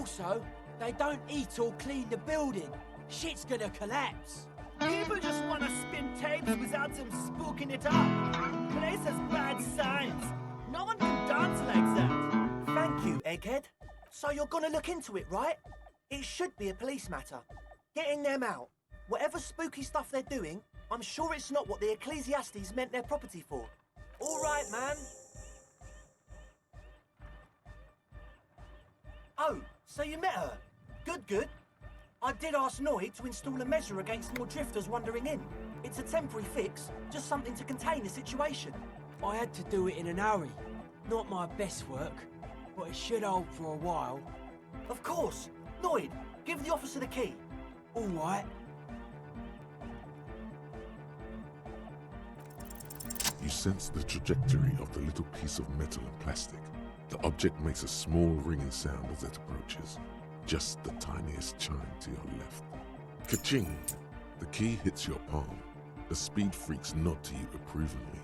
Also, they don't eat or clean the building. Shit's gonna collapse. People just want to spin tapes without them spooking it up. Place has bad signs. No one can dance like that. Thank you, Egghead. So you're gonna look into it, right? It should be a police matter. Getting them out. Whatever spooky stuff they're doing, I'm sure it's not what the Ecclesiastes meant their property for. All right, man. Oh, so you met her. Good, good. I did ask Noid to install a measure against more drifters wandering in. It's a temporary fix, just something to contain the situation. I had to do it in an hurry. Not my best work, but it should hold for a while. Of course. Noid, give the officer the key. All right. You sense the trajectory of the little piece of metal and plastic. The object makes a small ringing sound as it approaches. Just the tiniest chime to your left. Ka-ching! The key hits your palm. The speed freaks nod to you approvingly.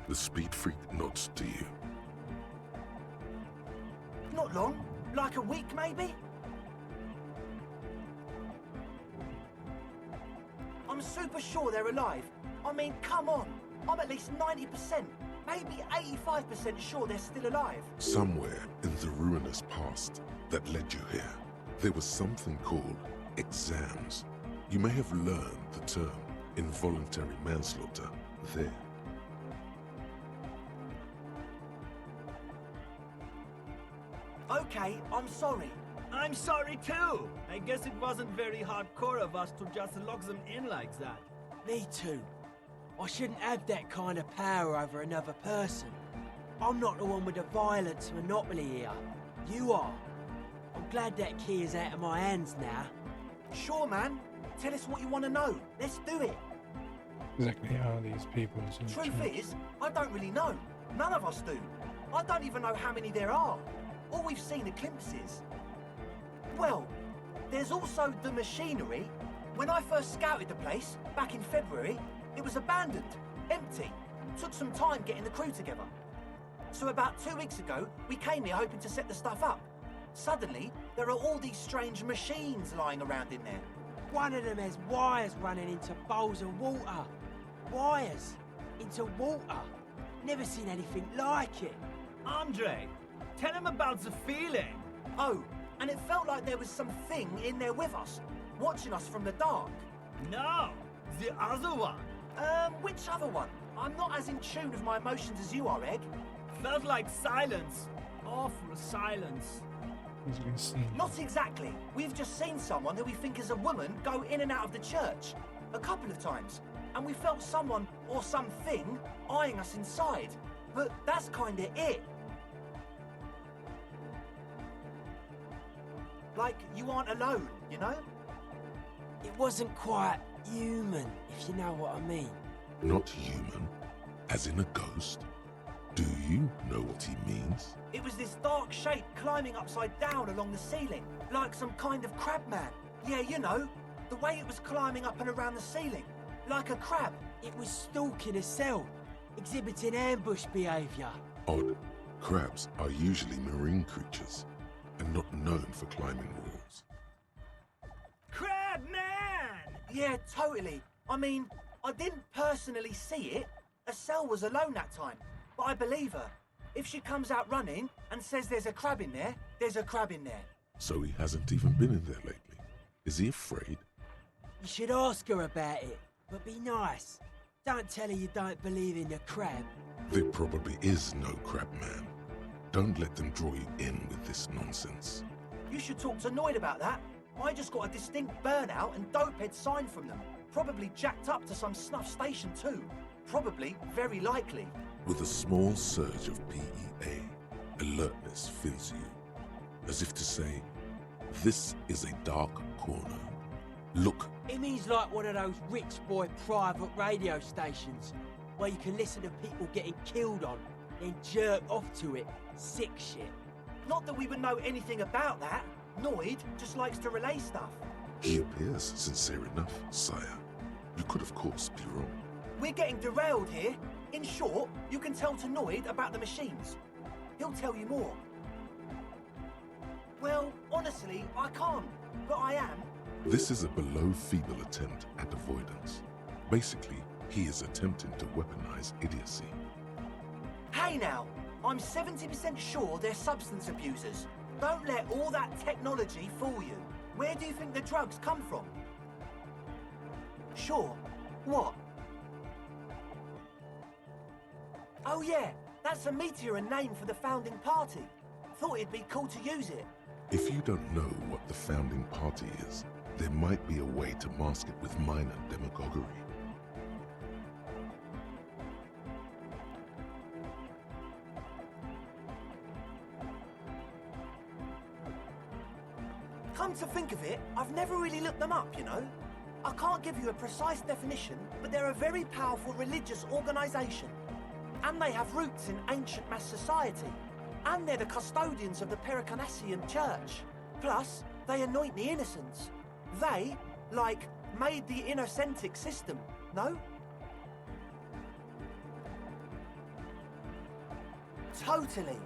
The speed freak nods to you. Not long. Like a week, maybe? I'm super sure they're alive. I mean, come on. I'm at least 90%, maybe 85% sure they're still alive. Somewhere in the ruinous past that led you here, there was something called exams. You may have learned the term involuntary manslaughter there. Okay, I'm sorry. I'm sorry too. I guess it wasn't very hardcore of us to just lock them in like that. Me too. I shouldn't have that kind of power over another person. I'm not the one with the violence monopoly here. You are. I'm glad that key is out of my hands now. Sure, man. Tell us what you want to know. Let's do it. Exactly how these people in the Truth church. is, I don't really know. None of us do. I don't even know how many there are. All we've seen are glimpses. Well, there's also the machinery. When I first scouted the place, back in February, it was abandoned, empty. Took some time getting the crew together. So about 2 weeks ago, we came here hoping to set the stuff up. Suddenly, there are all these strange machines lying around in there. One of them has wires running into bowls of water. Wires into water. Never seen anything like it. Andre, tell him about the feeling. Oh, and it felt like there was something in there with us, watching us from the dark. No, the other one. Which other one? I'm not as in tune with my emotions as you are, Egg. Felt like silence. Awful silence. As you can see. Not exactly. We've just seen someone who we think is a woman go in and out of the church. A couple of times. And we felt someone, or something, eyeing us inside. But that's kinda it. Like, you aren't alone, you know? It wasn't quite human, if you know what I mean. Not human, as in a ghost. Do you know what he means? It was this dark shape climbing upside down along the ceiling, like some kind of crab man. Yeah, you know, the way it was climbing up and around the ceiling, like a crab. It was stalking a cell, exhibiting ambush behaviour. Odd. Crabs are usually marine creatures, and not known for climbing walls. Crab man! Yeah, totally. I mean, I didn't personally see it. Estelle was alone that time, but I believe her. If she comes out running and says there's a crab in there, there's a crab in there. So he hasn't even been in there lately. Is he afraid? You should ask her about it, but be nice. Don't tell her you don't believe in the crab. There probably is no crab man. Don't let them draw you in with this nonsense. You should talk to Noid about that. I just got a distinct burnout and dopehead sign from them. Probably jacked up to some snuff station too. Probably, very likely. With a small surge of PEA, alertness fills you, as if to say, this is a dark corner. Look. It means like one of those rich boy private radio stations, where you can listen to people getting killed on, then jerk off to it. Sick shit. Not that we would know anything about that. Noid just likes to relay stuff. He appears sincere enough, sire. You could, of course, be wrong. We're getting derailed here. In short, you can tell to Noid about the machines. He'll tell you more. Well, Honestly, I can't. But I am. This is a below-feeble attempt at avoidance. Basically, he is attempting to weaponize idiocy. Hey now, I'm 70% sure they're substance abusers. Don't let all that technology fool you. Where do you think the drugs come from? Sure. What? Oh yeah, that's a meteor and name for the founding party. Thought it'd be cool to use it. If you don't know what the founding party is, there might be a way to mask it with minor demagoguery. Come to think of it, I've never really looked them up, you know? I can't give you a precise definition, but they're a very powerful religious organisation. And they have roots in ancient mass society. And they're the custodians of the Pericanassian Church. Plus, they anoint the innocents. They, like, made the innocentic system, no? Totally.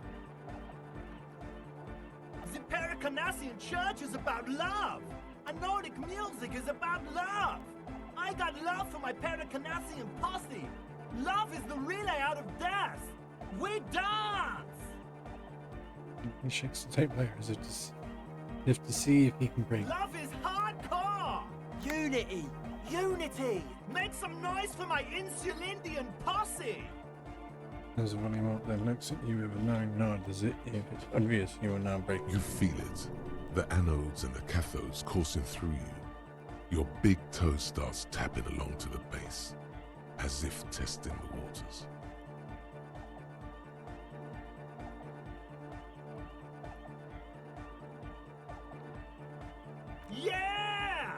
The Pericanassian Church is about love. And Nordic music is about love. I got love for my Pericanassian posse. Love is the relay out of death. We dance! He shakes the tape layer as if you have to see if he can break. Love is hardcore! Unity! Unity! Make some noise for my Insulindian posse! As Volleymark then looks at you with a knowing nod as if it's obvious you are now breaking. You feel it. The anodes and the cathodes coursing through you. Your big toe starts tapping along to the base, as if testing the waters. Yeah!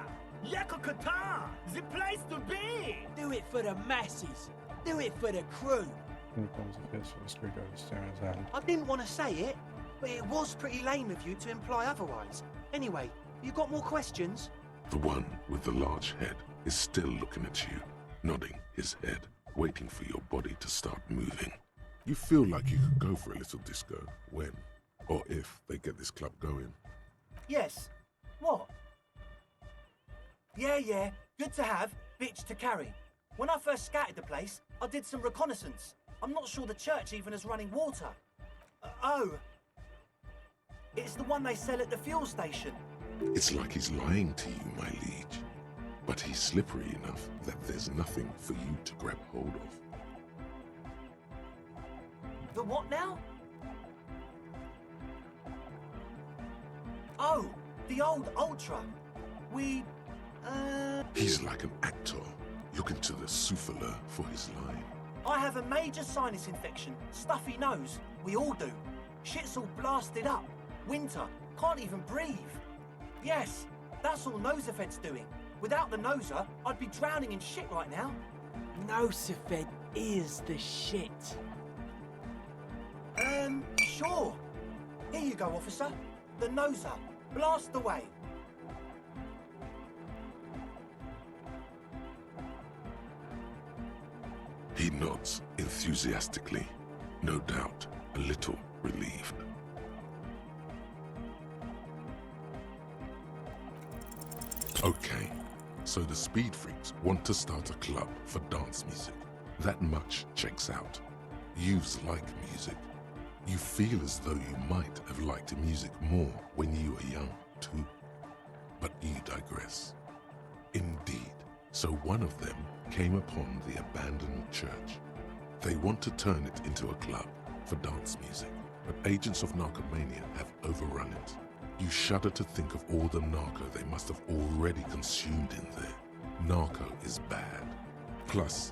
Yakokata! The place to be! Do it for the masses. Do it for the crew. He pulls a fist for a screwdriver still in his hand. I didn't want to say it, but it was pretty lame of you to imply otherwise. Anyway, you got more questions? The one with the large head is still looking at you, nodding his head, waiting for your body to start moving. You feel like you could go for a little disco when, or if, they get this club going. Yes. What? Yeah, good to have, bitch to carry. When I first scouted the place, I did some reconnaissance. I'm not sure the church even has running water. Oh. It's the one they sell at the fuel station. It's like he's lying to you, my liege. But he's slippery enough that there's nothing for you to grab hold of. The what now? Oh, the old Ultra. He's like an actor, looking to the souffleur for his line. I have a major sinus infection, stuffy nose. We all do. Shit's all blasted up. Winter, can't even breathe. Yes, that's all Nosafed's doing. Without the Noser, I'd be drowning in shit right now. Nosafed is the shit. Sure. Here you go, officer. The Noser. Blast away. He nods enthusiastically, no doubt a little relieved. Okay, so the Speed Freaks want to start a club for dance music. That much checks out. Yous like music. You feel as though you might have liked music more when you were young, too. But you digress. Indeed, so one of them came upon the abandoned church. They want to turn it into a club for dance music, but agents of narcomania have overrun it. You shudder to think of all the narco they must have already consumed in there. Narco is bad. Plus,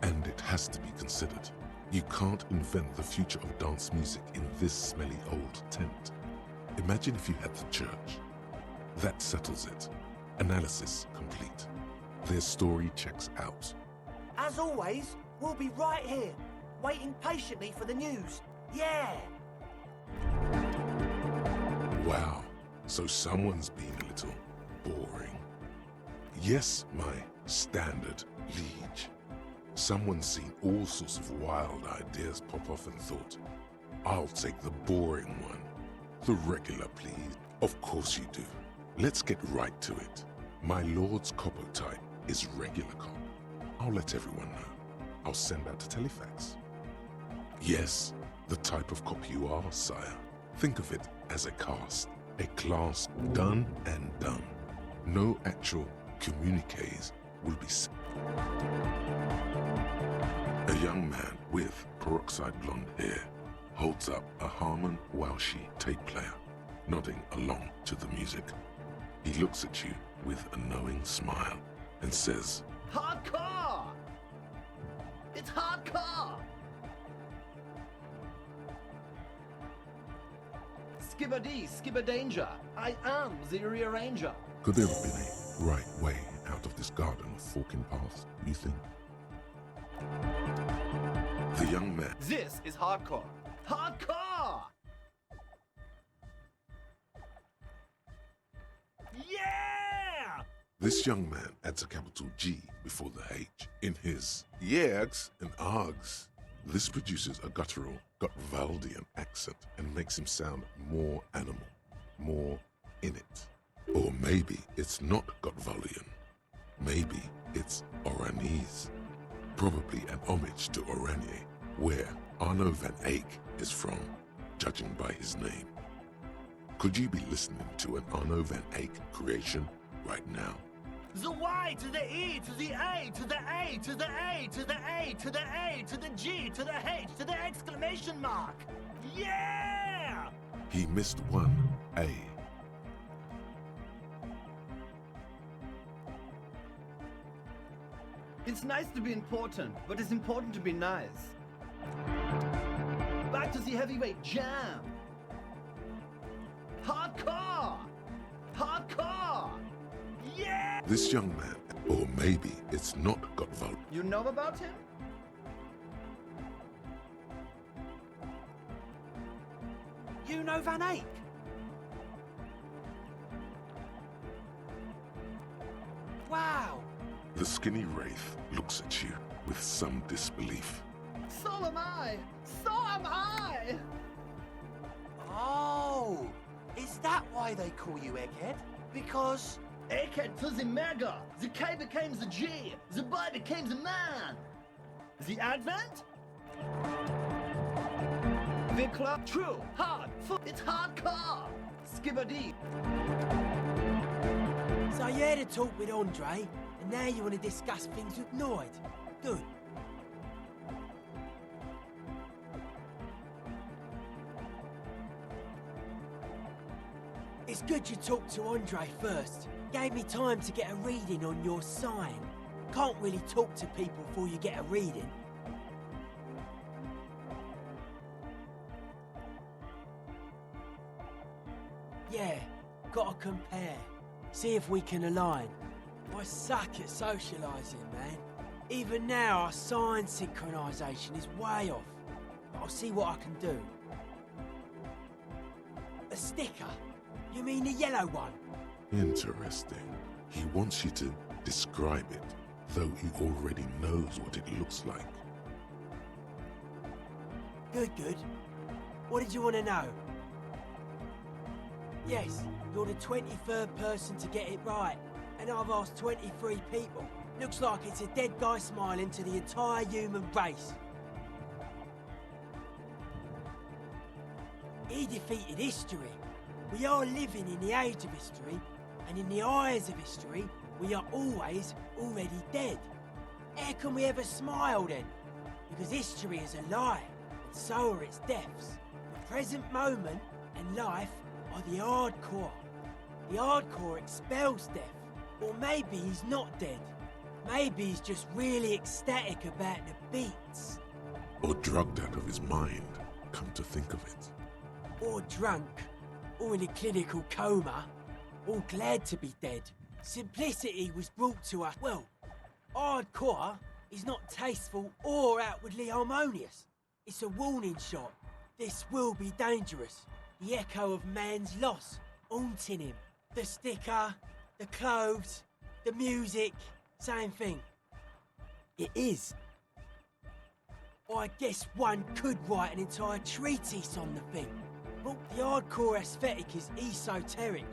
and it has to be considered, you can't invent the future of dance music in this smelly old tent. Imagine if you had the church. That settles it. Analysis complete. Their story checks out. As always, we'll be right here, waiting patiently for the news. Yeah! Wow, so someone's been a little boring. Yes, my standard liege. Someone's seen all sorts of wild ideas pop off and thought, I'll take the boring one. The regular, please. Of course you do. Let's get right to it. My lord's copper type is regular cop. I'll let everyone know. I'll send out a telefax. Yes, the type of cop you are, sire. Think of it as a caste, a class done and done. No actual communiques will be sent. A young man with peroxide blonde hair holds up a Harman Walshi tape player, nodding along to the music. He looks at you with a knowing smile and says, Hardcore! It's hardcore! Skibber-D, skibber-danger. I am the rearranger. could there have been a right way out of this garden of forking paths, you think? The young man This is hardcore. Hardcore! Yeah! This young man adds a capital G before the H in his yegs and args. This produces a guttural Gotwaldian accent and makes him sound more animal, more in it. Or maybe it's not Gotwaldian. Maybe it's Oranese. Probably an homage to Oranje, where Arno van Eyck is from, judging by his name. Could you be listening to an Arno van Eyck creation right now? The Y to the E to the A to the A to the A to the A to the A to the G to the H to the exclamation mark. Yeah! He missed one A. It's nice to be important, but it's important to be nice. Back to the heavyweight jam. Hardcore! Hardcore! Yeah! This young man, or maybe it's not Gotwald. You know about him? You know Van Eyck? Wow! The skinny wraith looks at you with some disbelief. So am I! So am I! Oh! Is that why they call you Egghead? Because... Eckhead to the mega! The K became the G! The boy became the man! The Advent? The club? True! Hard! It's hardcore! Skibber-D! So you had a talk with Andre, and now you want to discuss things with Noid. Good. It's good you talked to Andre first. Gave me time to get a reading on your sign. Can't really talk to people before you get a reading. Yeah, gotta compare. See if we can align. I suck at socialising, man. Even now, our sign synchronisation is way off. But I'll see what I can do. A sticker? You mean the yellow one? Interesting. He wants you to describe it, though he already knows what it looks like. Good. What did you want to know? Yes, you're the 23rd person to get it right. And I've asked 23 people. Looks like it's a dead guy smiling to the entire human race. He defeated history. We are living in the age of history, and in the eyes of history, we are always already dead. How can we ever smile then? Because history is a lie, and so are its deaths. The present moment and life are the hardcore. The hardcore expels death. Or maybe he's not dead. Maybe he's just really ecstatic about the beats. Or drugged out of his mind, come to think of it. Or drunk. Or in a clinical coma. Or glad to be dead. Simplicity was brought to us. Well, hardcore is not tasteful or outwardly harmonious. It's a warning shot. This will be dangerous. The echo of man's loss, haunting him. The sticker, the clothes, the music, same thing. It is. I guess one could write an entire treatise on the thing. But the hardcore aesthetic is esoteric.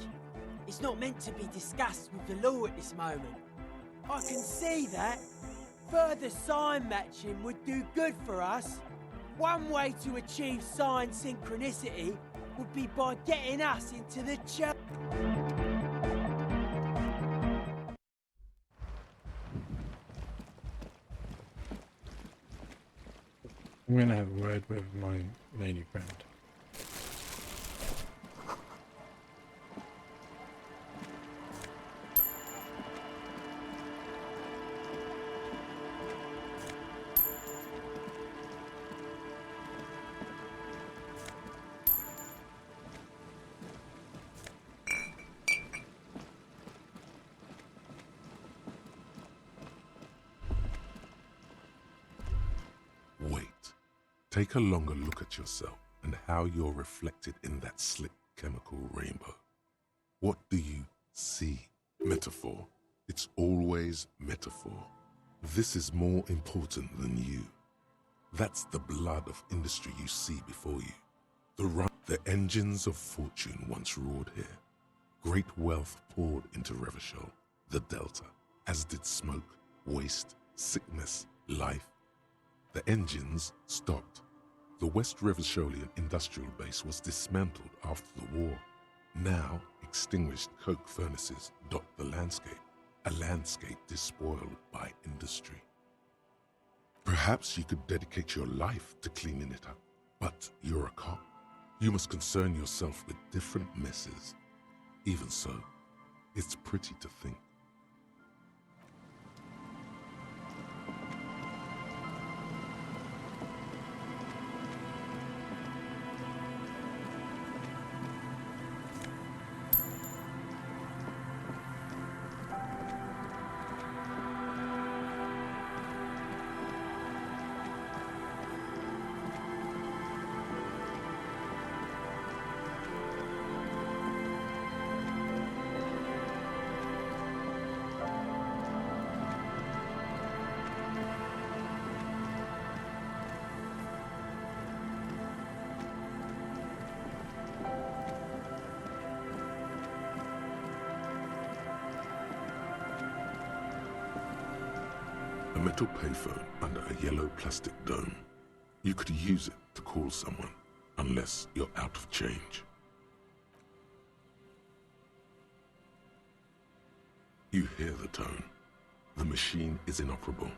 It's not meant to be discussed with the law at this moment. I can see that. Further sign matching would do good for us. One way to achieve sign synchronicity would be by getting us into the church. I'm going to have a word with my lady friend. Wait. Take a longer look at yourself and how you're reflected in that slick chemical rainbow. What do you see? Metaphor. It's always metaphor. This is more important than you. That's the blood of industry you see before you. The engines of fortune once roared here. Great wealth poured into Revachol, the Delta, as did smoke, waste, sickness, life. The engines stopped. The West Revacholian industrial base was dismantled after the war. Now, extinguished coke furnaces dot the landscape, a landscape despoiled by industry. Perhaps you could dedicate your life to cleaning it up, but you're a cop. You must concern yourself with different messes. Even so, it's pretty to think. A metal payphone under a yellow plastic dome. You could use it to call someone, unless you're out of change. You hear the tone. The machine is inoperable.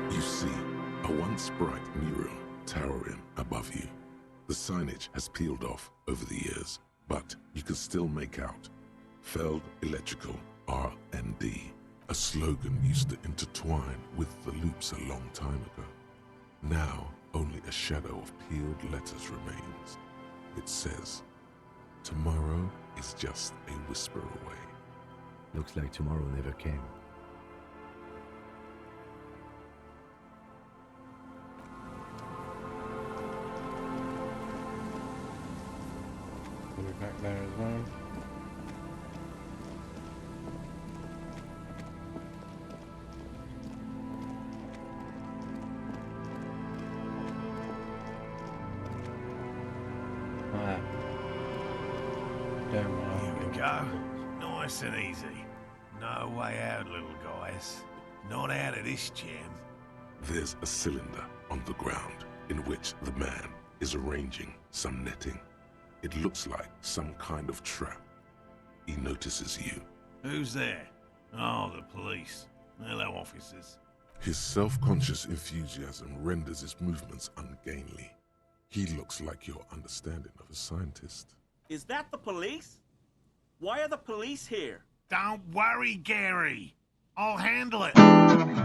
You see a once bright mural towering above you. The signage has peeled off over the years, but you can still make out Feld Electrical R&D, a slogan used to intertwine with the loops a long time ago. Now, only a shadow of peeled letters remains. It says, "Tomorrow is just a whisper away." Looks like tomorrow never came. We'll be back there as well. Ah. Don't mind. Here we go. Nice and easy. No way out, little guys. Not out of this jam. There's a cylinder on the ground in which the man is arranging some netting. It looks like some kind of trap. He notices you. Who's there? Oh, the police. Hello, officers. His self-conscious enthusiasm renders his movements ungainly. He looks like your understanding of a scientist. Is that the police? Why are the police here? Don't worry, Gary. I'll handle it.